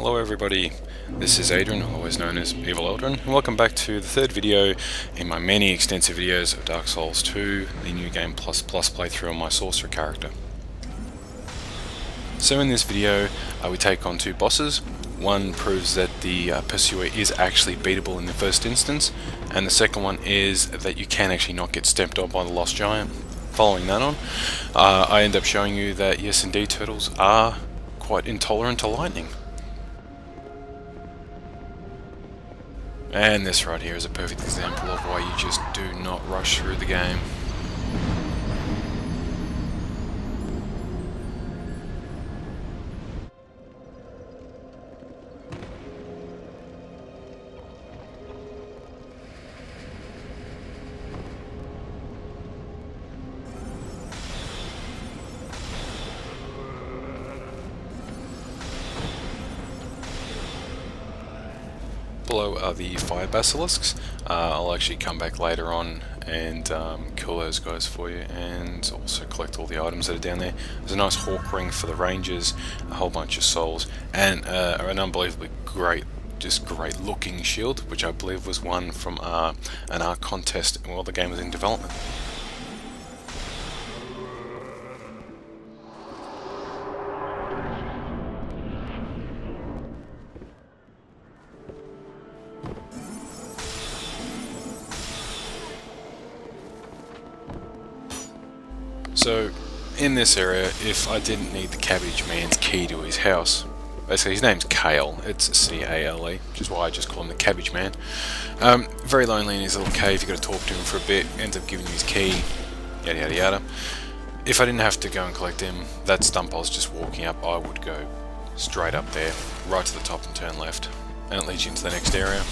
Hello everybody, this is Adrian, otherwise known as EvilEldrin, and welcome back to the third video in my many extensive videos of Dark Souls 2, the New Game Plus playthrough on my Sorcerer character. So in this video, we take on two bosses. One proves that the Pursuer is actually beatable in the first instance, and the second one is that you can actually not get stepped on by the Lost Giant. Following that on, I end up showing you that yes indeed turtles are quite intolerant to lightning. And this right here is a perfect example of why you just do not rush through the game. Below are the fire basilisks. I'll actually come back later on and kill those guys for you, and also collect all the items that are down there. There's a nice hawk ring for the rangers, a whole bunch of souls, and an unbelievably great looking shield, which I believe was won from an art contest while the game was in development. So, in this area, if I didn't need the Cabbage Man's key to his house, basically his name's Kale, it's C-A-L-E, which is why I just call him the Cabbage Man. Very lonely in his little cave, you've got to talk to him for a bit, ends up giving you his key, yada yada yada. If I didn't have to go and collect him, that stump I was just walking up, I would go straight up there, right to the top and turn left, and it leads you into the next area.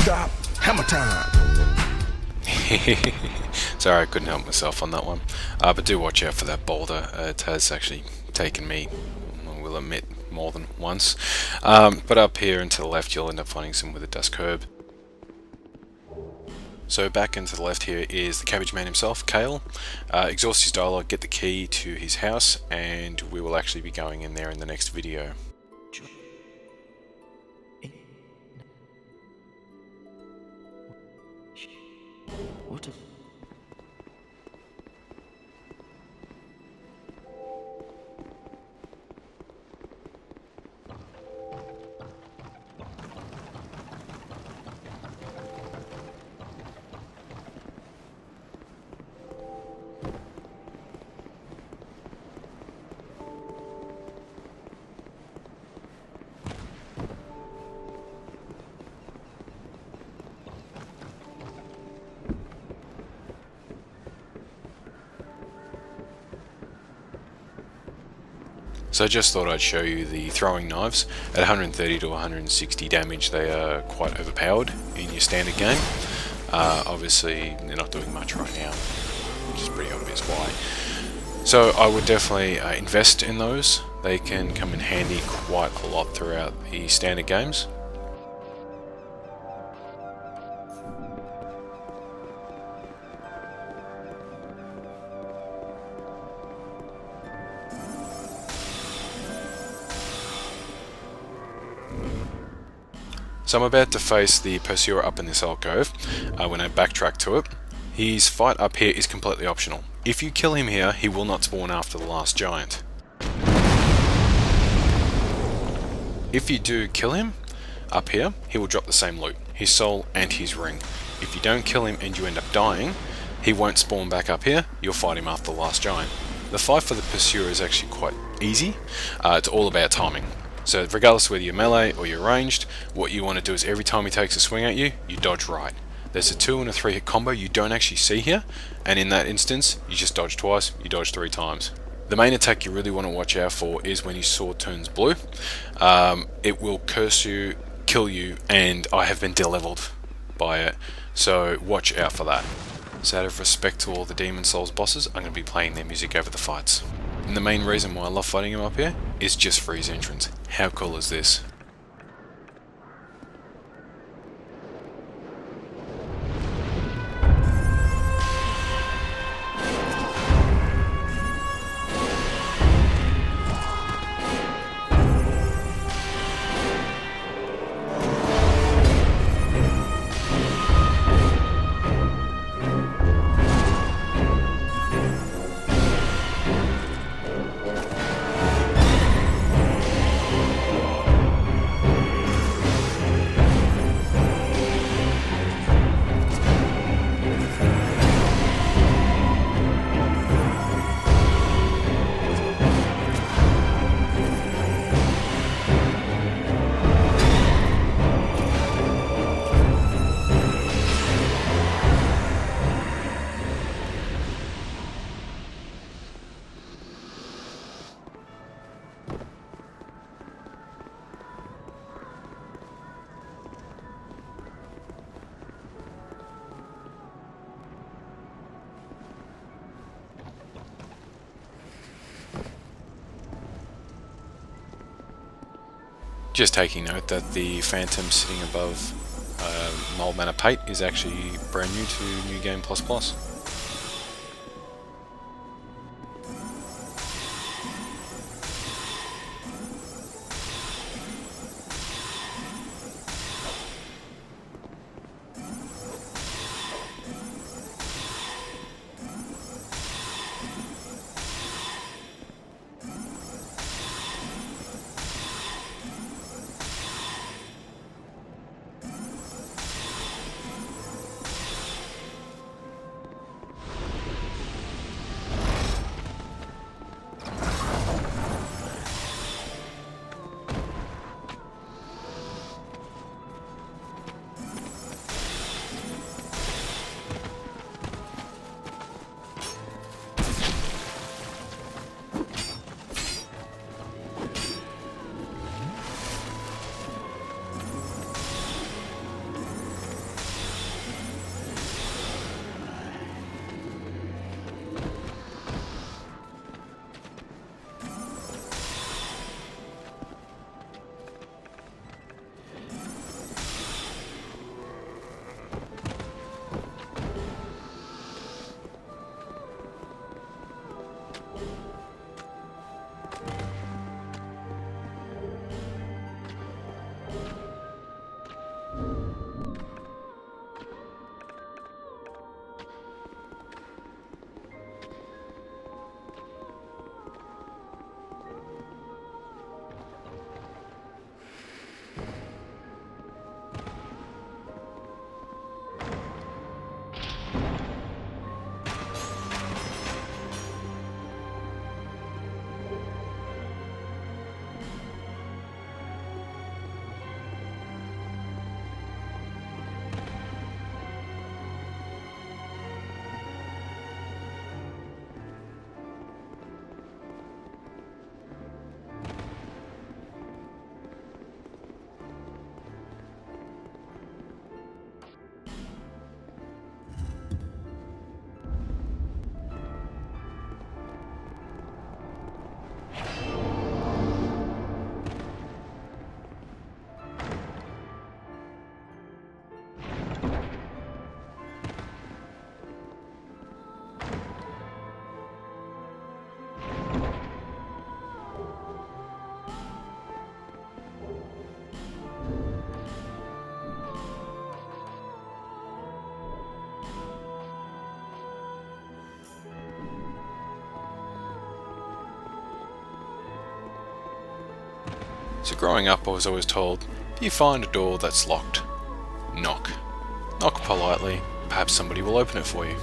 Stop. Hammer time. Sorry, I couldn't help myself on that one. But do watch out for that boulder. It has actually taken me, I will admit, more than once. But up here and to the left, you'll end up finding some with a dusk herb. So back and to the left here is the Cabbage Man himself, Kale. Exhaust his dialogue, get the key to his house, and we will actually be going in there in the next video. What a... So I just thought I'd show you the throwing knives. At 130 to 160 damage, they are quite overpowered in your standard game. Obviously, they're not doing much right now, which is pretty obvious why. So I would definitely invest in those. They can come in handy quite a lot throughout the standard games. So I'm about to face the Pursuer up in this alcove. When I backtrack to it, his fight up here is completely optional. If you kill him here, he will not spawn after the last giant. If you do kill him up here, he will drop the same loot, his soul and his ring. If you don't kill him and you end up dying, he won't spawn back up here, you'll fight him after the last giant. The fight for the Pursuer is actually quite easy. It's all about timing. So regardless of whether you're melee or you're ranged, what you want to do is every time he takes a swing at you, you dodge right. There's a 2 and a 3 hit combo you don't actually see here, and in that instance, you just dodge twice, you dodge 3 times. The main attack you really want to watch out for is when his sword turns blue. It will curse you, kill you, and I have been de-leveled by it, so watch out for that. So out of respect to all the Demon Souls bosses, I'm going to be playing their music over the fights. And the main reason why I love fighting him up here is just for his entrance. How cool is this? Just taking note that the Phantom sitting above Mold Manor Pate is actually brand new to New Game Plus Plus. So growing up I was always told, if you find a door that's locked, knock. Knock politely, perhaps somebody will open it for you.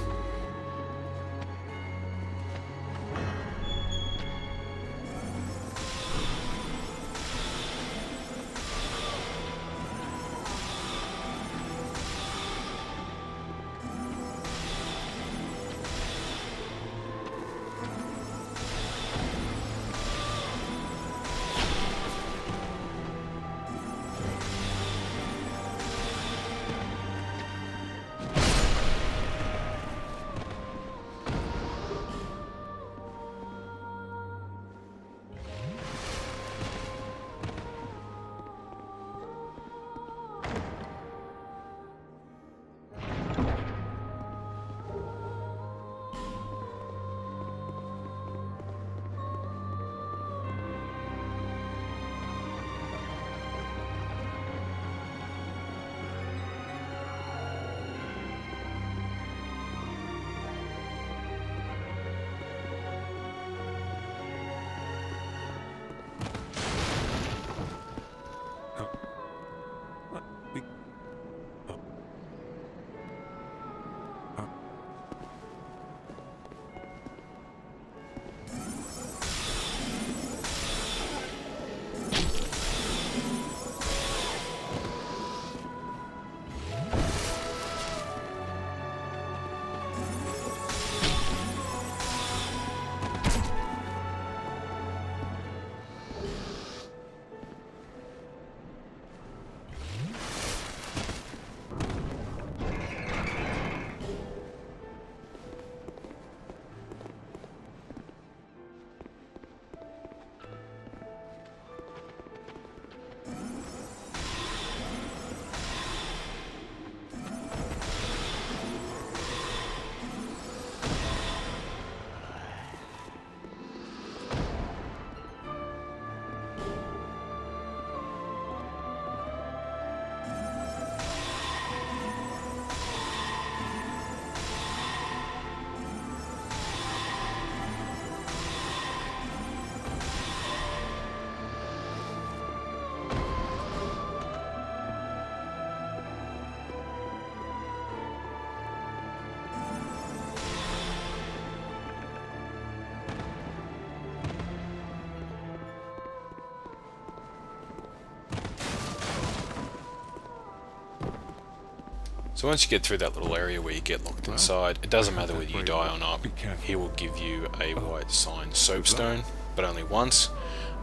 So once you get through that little area where you get locked inside, it doesn't matter whether you die or not, he will give you a white signed soapstone, but only once.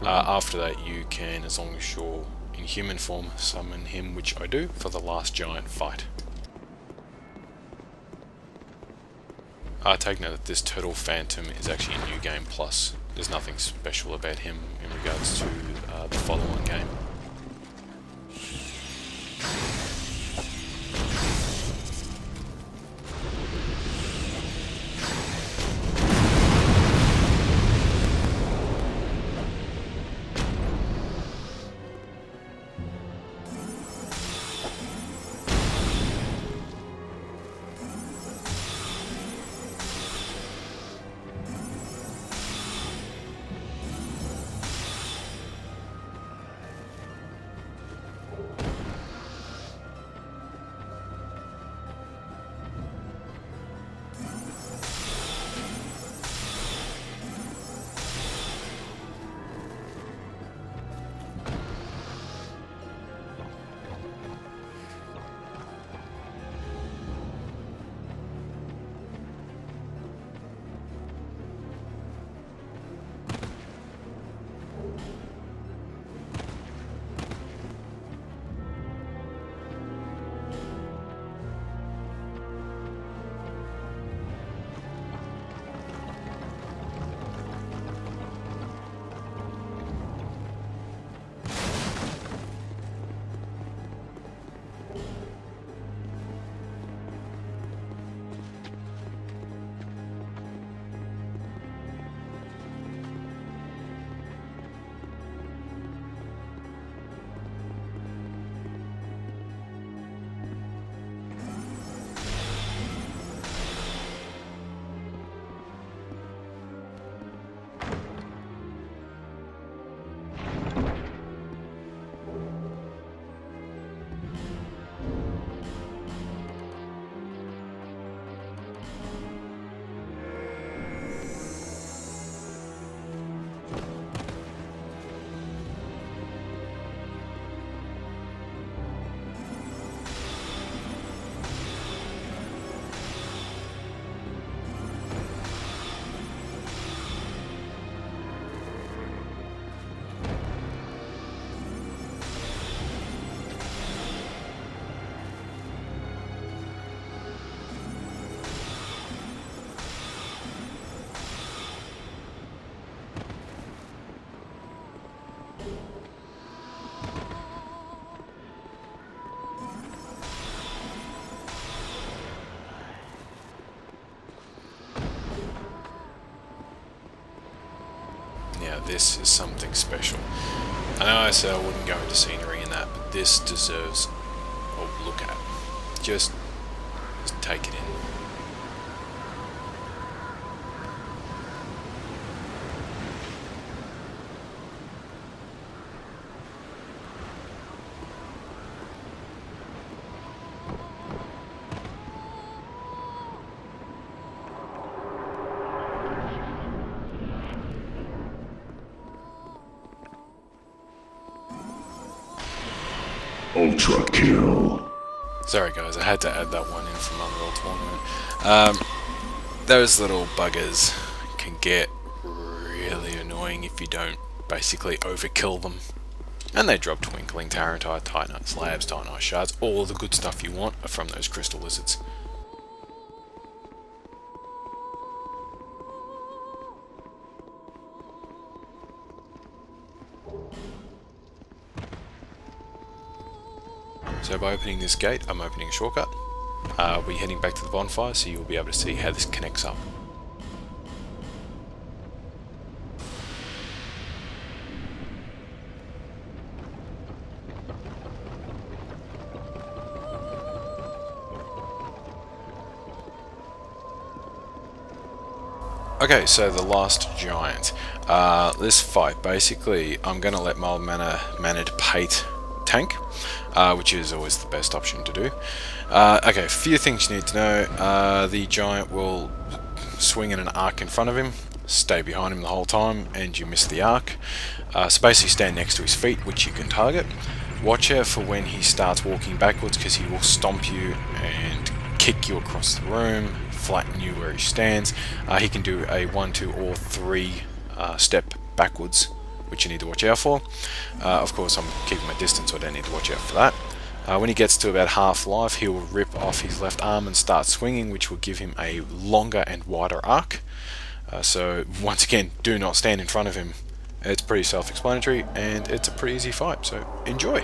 After that you can, as long as you're in human form, summon him, which I do, for the last giant fight. Take note that this Turtle Phantom is actually a new game plus. There's nothing special about him in regards to the follow-on game. this is something special. I know I said I wouldn't go into scenery and that, but this deserves a look at. Just take it in. Ultra kill. Sorry guys, I had to add that one in from Unreal Tournament. Those little buggers can get really annoying if you don't basically overkill them. And they drop Twinkling, Tarantite, Titanite Slabs, Titanite Shards, all the good stuff you want are from those crystal lizards. So by opening this gate, I'm opening a shortcut. I'll be heading back to the bonfire, so you'll be able to see how this connects up. Okay, so the last giant. This fight, basically, I'm going to let mild mannered Pate tank, which is always the best option to do. Okay, a few things you need to know. The giant will swing in an arc in front of him, stay behind him the whole time, and you miss the arc. So basically stand next to his feet, which you can target. Watch out for when he starts walking backwards, because he will stomp you and kick you across the room, flatten you where he stands. He can do a 1, 2, or 3 step backwards, which you need to watch out for. Of course, I'm keeping my distance, so I don't need to watch out for that. When he gets to about half life, he will rip off his left arm and start swinging, which will give him a longer and wider arc. So once again, do not stand in front of him. It's pretty self-explanatory, and it's a pretty easy fight, so enjoy!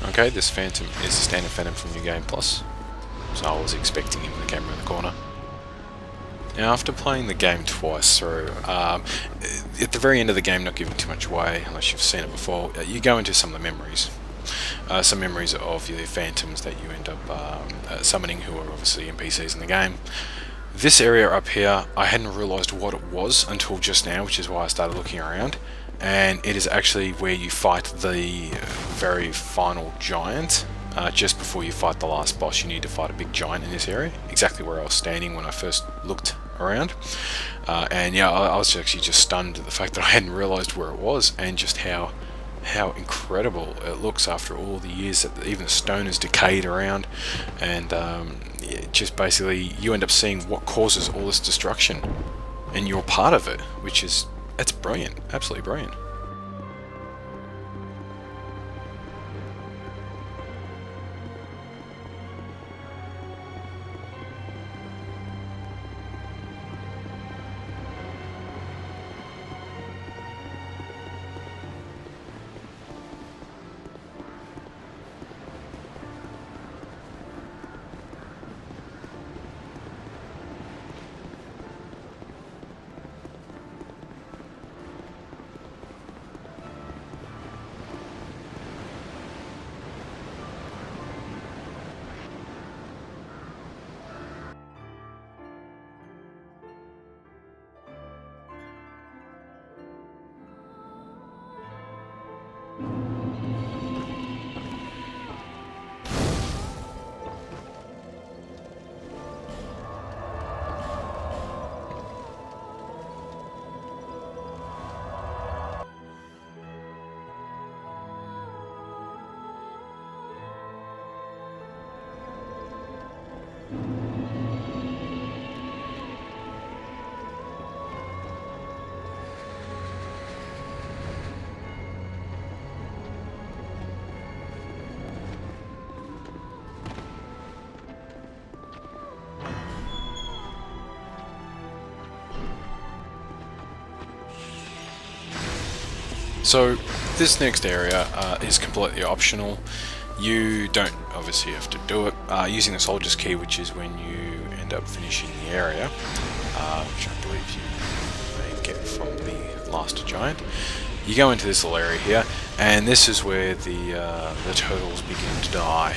Okay, this Phantom is a standard Phantom from New Game Plus, so I was expecting him with the camera in the corner. Now, after playing the game twice through, at the very end of the game, not giving too much away unless you've seen it before, you go into some of the memories. Some memories of your Phantoms that you end up summoning, who are obviously NPCs in the game. This area up here, I hadn't realised what it was until just now, which is why I started looking around. And it is actually where you fight the very final giant just before you fight the last boss, you need to fight a big giant in this area, exactly where I was standing when I first looked around. And yeah, I was actually just stunned at the fact that I hadn't realised where it was, and just how incredible it looks after all the years that even the stone has decayed around. And just basically you end up seeing what causes all this destruction, and you're part of it, which is, that's brilliant, absolutely brilliant. So this next area is completely optional. You don't obviously have to do it. Using the soldier's key, which is when you end up finishing the area, which I believe you may get from the last giant. You go into this little area here, and this is where the turtles begin to die.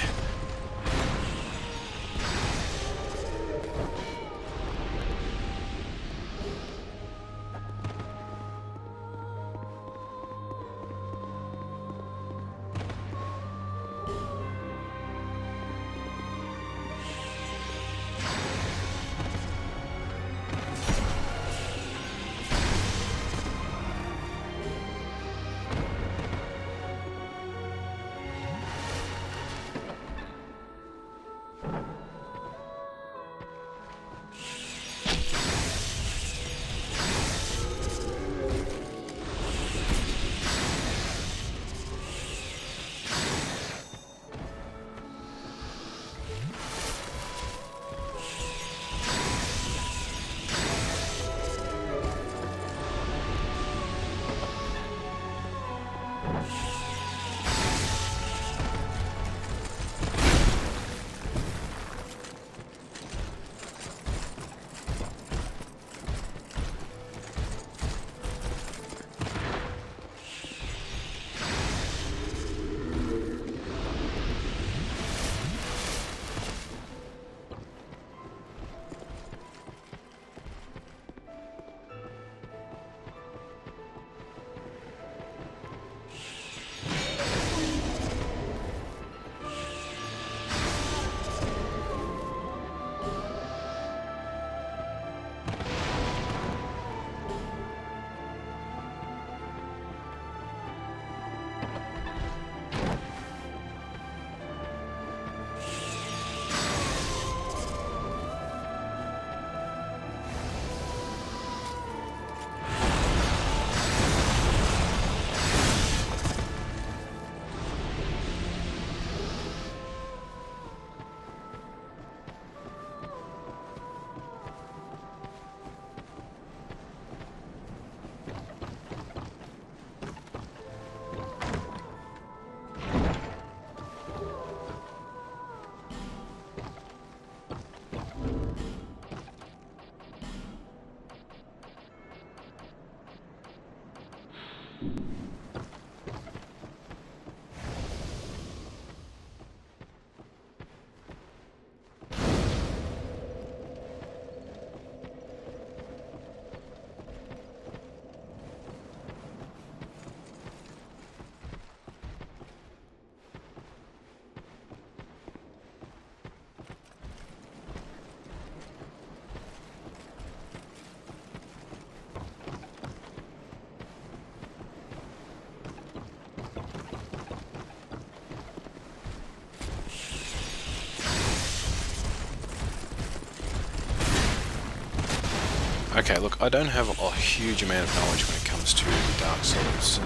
Okay, look, I don't have a huge amount of knowledge when it comes to Dark Souls,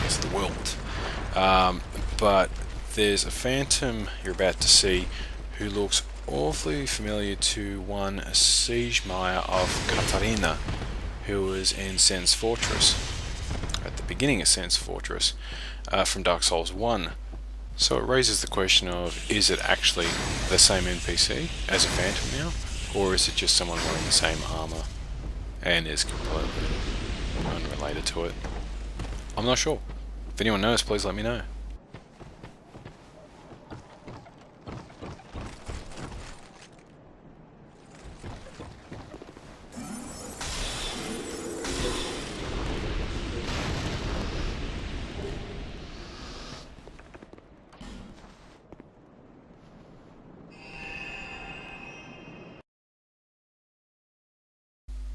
as the world. But there's a phantom you're about to see who looks awfully familiar to one Siegemeier of Katarina, who was in Sen's Fortress, at the beginning of Sen's Fortress, from Dark Souls 1. So it raises the question of, is it actually the same NPC as a phantom now? Or is it just someone wearing the same armor and is completely unrelated to it? I'm not sure. If anyone knows, please let me know.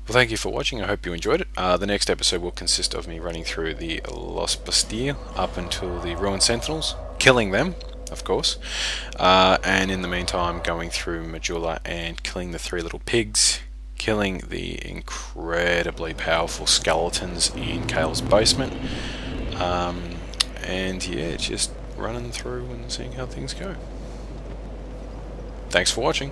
Well, thank you for watching. I hope you enjoyed it. The next episode will consist of me running through the Los Bastilles up until the Ruined Sentinels, killing them, of course, and in the meantime going through Majula and killing the 3 little pigs, killing the incredibly powerful skeletons in Kale's basement, and yeah, just running through and seeing how things go. Thanks for watching.